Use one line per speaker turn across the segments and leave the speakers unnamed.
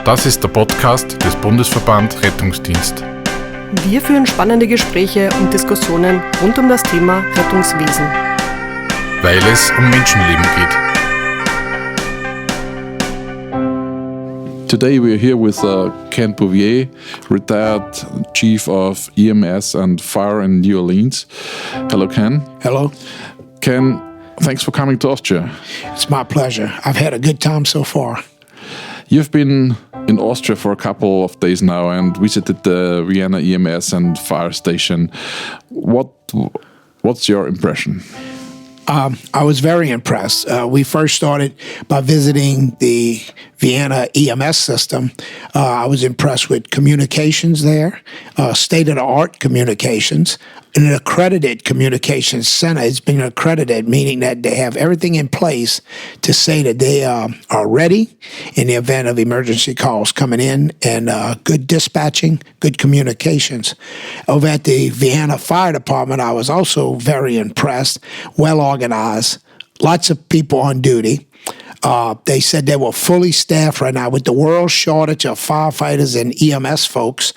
Das ist der Podcast des Bundesverband Rettungsdienst.
Wir führen spannende Gespräche und Diskussionen rund um das Thema Rettungswesen.
Weil es um Menschenleben geht.
Today we are here with Ken Bouvier, retired Chief of EMS and Fire in New Orleans. Hello, Ken.
Hello.
Ken, thanks for coming to Austria.
It's my pleasure. I've had a good time so far.
You've been in Austria for a couple of days now and visited the Vienna EMS and fire station. What's your impression?
I was very impressed. We first started by visiting the Vienna EMS system. I was impressed with communications there, state-of-the-art communications, an accredited communications center. It's been accredited, meaning that they have everything in place to say that they are ready in the event of emergency calls coming in, and good dispatching, good communications. Over at the Vienna Fire Department, I was also very impressed, well organized, lots of people on duty. They said they were fully staffed right now with the world shortage of firefighters and EMS folks.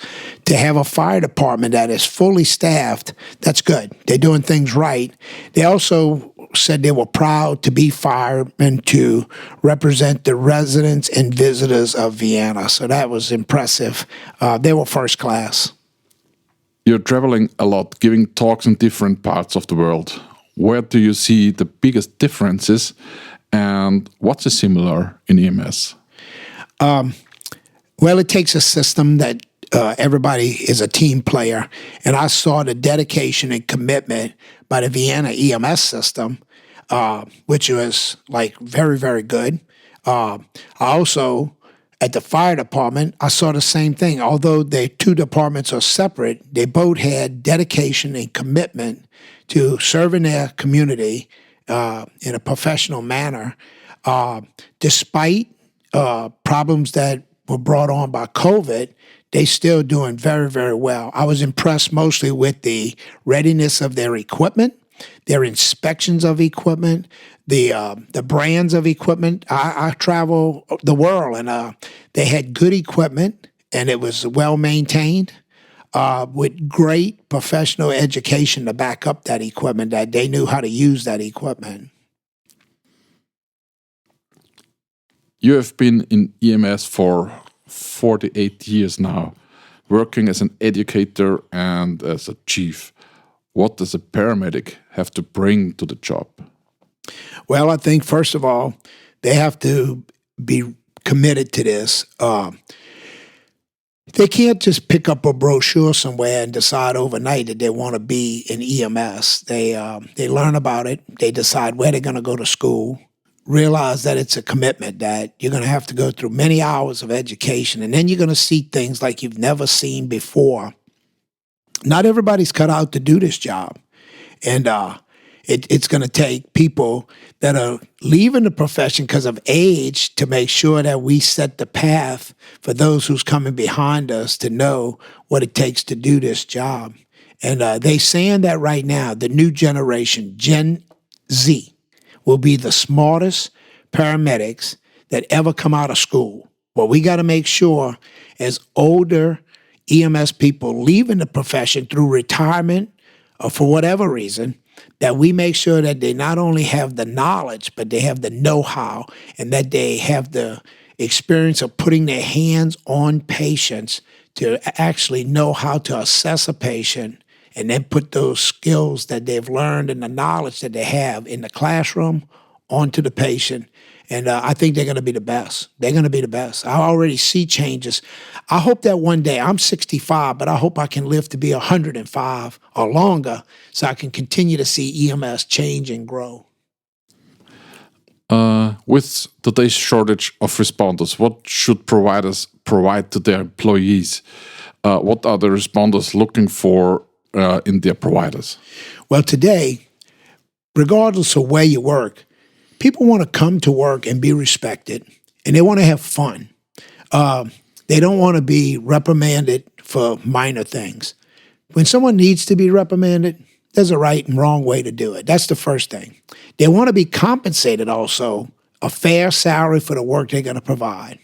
To have a fire department that is fully staffed, that's good. They're doing things right. They also said they were proud to be firemen to represent the residents and visitors of Vienna. So that was impressive. They were first class.
You're traveling a lot, giving talks in different parts of the world. Where do you see the biggest differences? And what's similar in EMS?
Well, it takes a system that everybody is a team player. And I saw the dedication and commitment by the Vienna EMS system, which was like very, very good. I also, at the fire department, I saw the same thing. Although the two departments are separate, they both had dedication and commitment to serving their community in a professional manner, despite problems that were brought on by COVID. They still doing very, very well. I was impressed mostly with the readiness of their equipment, their inspections of equipment, the brands of equipment. I travel the world, and they had good equipment, and it was well maintained. With great professional education to back up that equipment, that they knew how to use that equipment.
You have been in EMS for 48 years now, working as an educator and as a chief. What does a paramedic have to bring to the job?
Well, I think, first of all, they have to be committed to this. They can't just pick up a brochure somewhere and decide overnight that they want to be in EMS. They learn about it. They decide where they're going to go to school, realize that it's a commitment, that you're going to have to go through many hours of education, and then you're going to see things like you've never seen before. Not everybody's cut out to do this job. And it's going to take people that are leaving the profession because of age to make sure that we set the path for those who's coming behind us to know what it takes to do this job. And they're saying that right now, the new generation, Gen Z, will be the smartest paramedics that ever come out of school. Well, we got to make sure, as older EMS people leaving the profession through retirement or for whatever reason, that we make sure that they not only have the knowledge, but they have the know-how, and that they have the experience of putting their hands on patients to actually know how to assess a patient, and then put those skills that they've learned and the knowledge that they have in the classroom onto the patient. And I think they're going to be the best. They're going to be the best. I already see changes. I hope that one day, I'm 65, but I hope I can live to be 105 or longer so I can continue to see EMS change and grow.
With today's shortage of responders, what should providers provide to their employees? What are the responders looking for in their providers?
Well, today, regardless of where you work, people want to come to work and be respected, and they want to have fun. They don't want to be reprimanded for minor things. When someone needs to be reprimanded, there's a right and wrong way to do it. That's the first thing. They want to be compensated also, a fair salary for the work they're going to provide.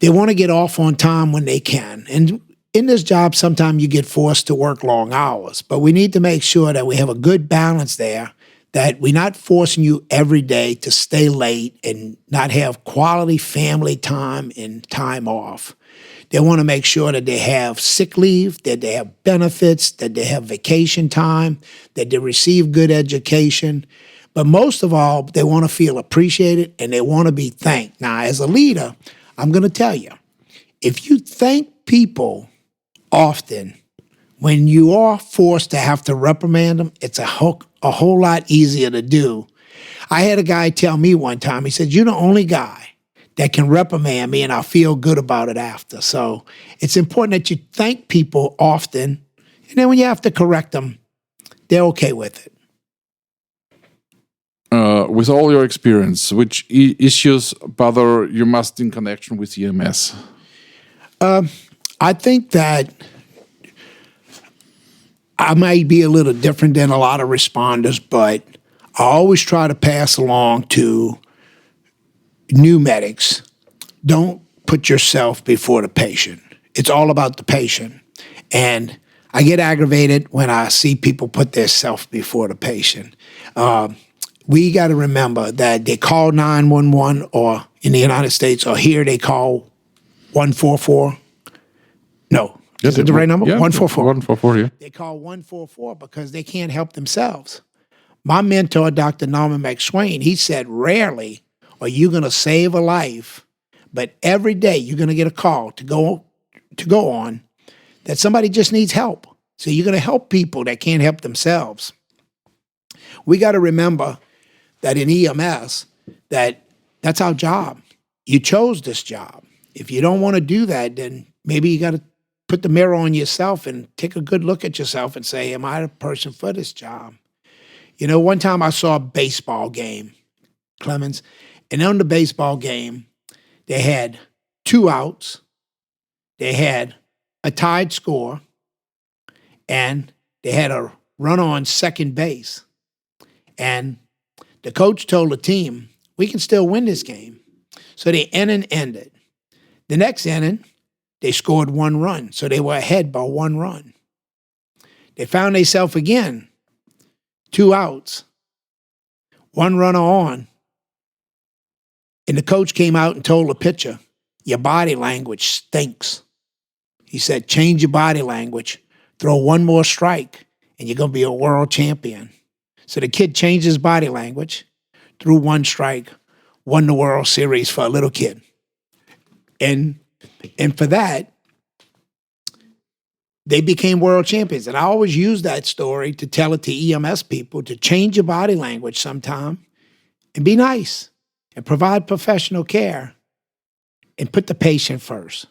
They want to get off on time when they can. And in this job, sometimes you get forced to work long hours, but we need to make sure that we have a good balance there, that we're not forcing you every day to stay late and not have quality family time and time off. They want to make sure that they have sick leave, that they have benefits, that they have vacation time, that they receive good education. But most of all, they want to feel appreciated and they want to be thanked. Now, as a leader, I'm going to tell you, if you thank people often, when you are forced to have to reprimand them, it's a whole lot easier to do. I had a guy tell me one time, he said, "You're the only guy that can reprimand me and I'll feel good about it after." So it's important that you thank people often, and then when you have to correct them, they're okay with it.
With all your experience, which issues bother you most in connection with EMS?
I think that I might be a little different than a lot of responders, but I always try to pass along to new medics, don't put yourself before the patient. It's all about the patient. And I get aggravated when I see people put their self before the patient. We got to remember that they call 911, or in the United States, or here they call 144. No. Is it the right number?
Yeah,
144.
144, yeah.
They call 144 because they can't help themselves. My mentor, Dr. Norman McSwain, he said, rarely are you going to save a life, but every day you're going to get a call to go on that somebody just needs help. So you're going to help people that can't help themselves. We got to remember that in EMS, that's our job. You chose this job. If you don't want to do that, then maybe you got to put the mirror on yourself and take a good look at yourself and say, am I the person for this job? You know, one time I saw a baseball game, Clemens, and on the baseball game, they had 2 outs, they had a tied score, and they had a run on second base. And the coach told the team, we can still win this game. So the inning ended. The next inning, they scored 1 run, so they were ahead by 1 run. They found themselves again, 2 outs, 1 runner on. And the coach came out and told the pitcher, your body language stinks. He said, change your body language, throw 1 more strike, and you're going to be a world champion. So the kid changed his body language, threw 1 strike, won the World Series for a little kid. And for that, they became world champions. And I always use that story to tell it to EMS people, to change your body language sometime and be nice and provide professional care and put the patient first.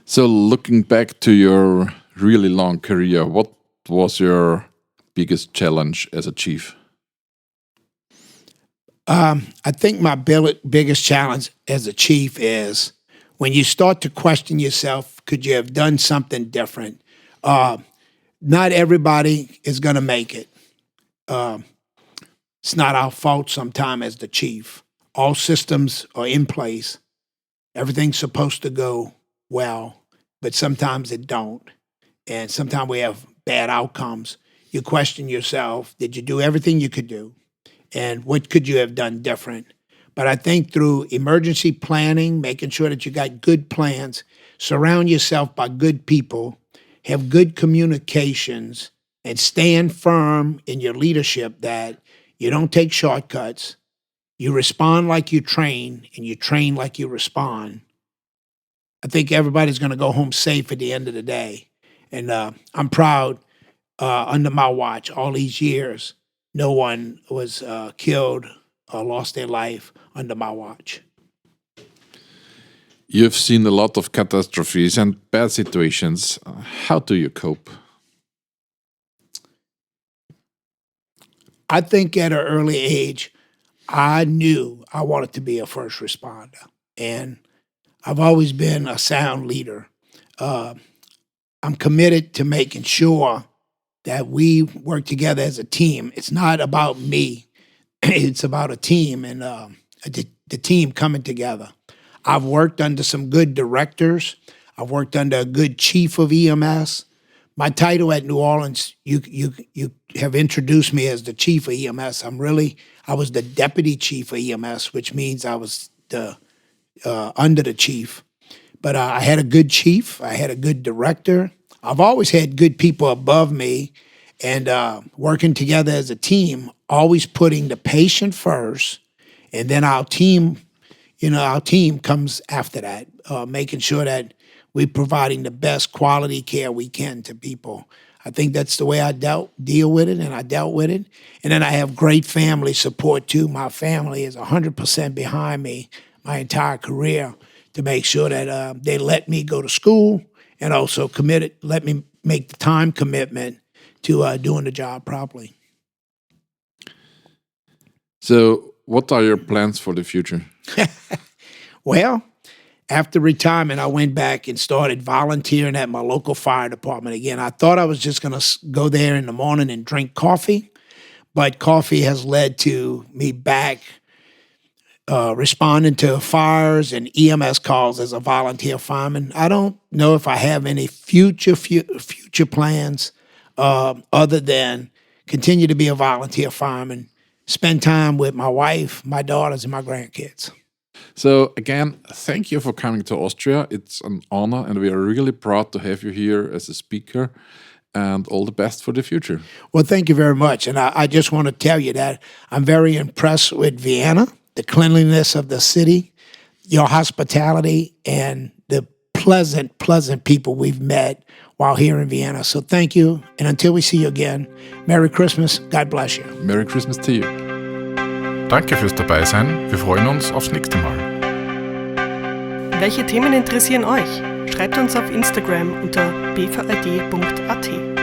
So looking back to your really long career, what was your biggest challenge as a chief?
I think my biggest challenge as a chief is when you start to question yourself, could you have done something different? Not everybody is going to make it. It's not our fault sometimes as the chief. All systems are in place. Everything's supposed to go well, but sometimes it don't. And sometimes we have bad outcomes. You question yourself, did you do everything you could do? And what could you have done different? But I think through emergency planning, making sure that you got good plans, surround yourself by good people, have good communications, and stand firm in your leadership that you don't take shortcuts, you respond like you train, and you train like you respond. I think everybody's going to go home safe at the end of the day. And I'm proud under my watch all these years, no one was killed or lost their life under my watch.
You've seen a lot of catastrophes and bad situations. How do you cope?
I think at an early age, I knew I wanted to be a first responder. And I've always been a sound leader. I'm committed to making sure that we work together as a team. It's not about me. It's about a team and the team coming together. I've worked under some good directors. I've worked under a good chief of EMS. My title at New Orleans, you have introduced me as the chief of EMS. I was the deputy chief of EMS, which means I was under the chief. But I had a good chief. I had a good director. I've always had good people above me, and working together as a team, always putting the patient first, and then our team comes after that, making sure that we're providing the best quality care we can to people. I think that's the way I deal with it, and I dealt with it. And then I have great family support, too. My family is 100% behind me my entire career to make sure that they let me go to school and also let me make the time commitment to doing the job properly.
So what are your plans for the future?
Well, after retirement, I went back and started volunteering at my local fire department again. I thought I was just going to go there in the morning and drink coffee, but coffee has led to me back responding to fires and EMS calls as a volunteer fireman. I don't know if I have any future plans other than continue to be a volunteer fireman, spend time with my wife, my daughters, and my grandkids.
So again, thank you for coming to Austria. It's an honor, and we are really proud to have you here as a speaker, and all the best for the future.
Well, thank you very much. And I just want to tell you that I'm very impressed with Vienna, the cleanliness of the city, your hospitality, and the pleasant people we've met while here in Vienna. So thank you. And until we see you again, Merry Christmas. God bless you.
Merry Christmas to you.
Danke fürs Dabeisein. Wir freuen uns aufs nächste Mal.
Welche Themen interessieren euch? Schreibt uns auf Instagram unter BVRD.at.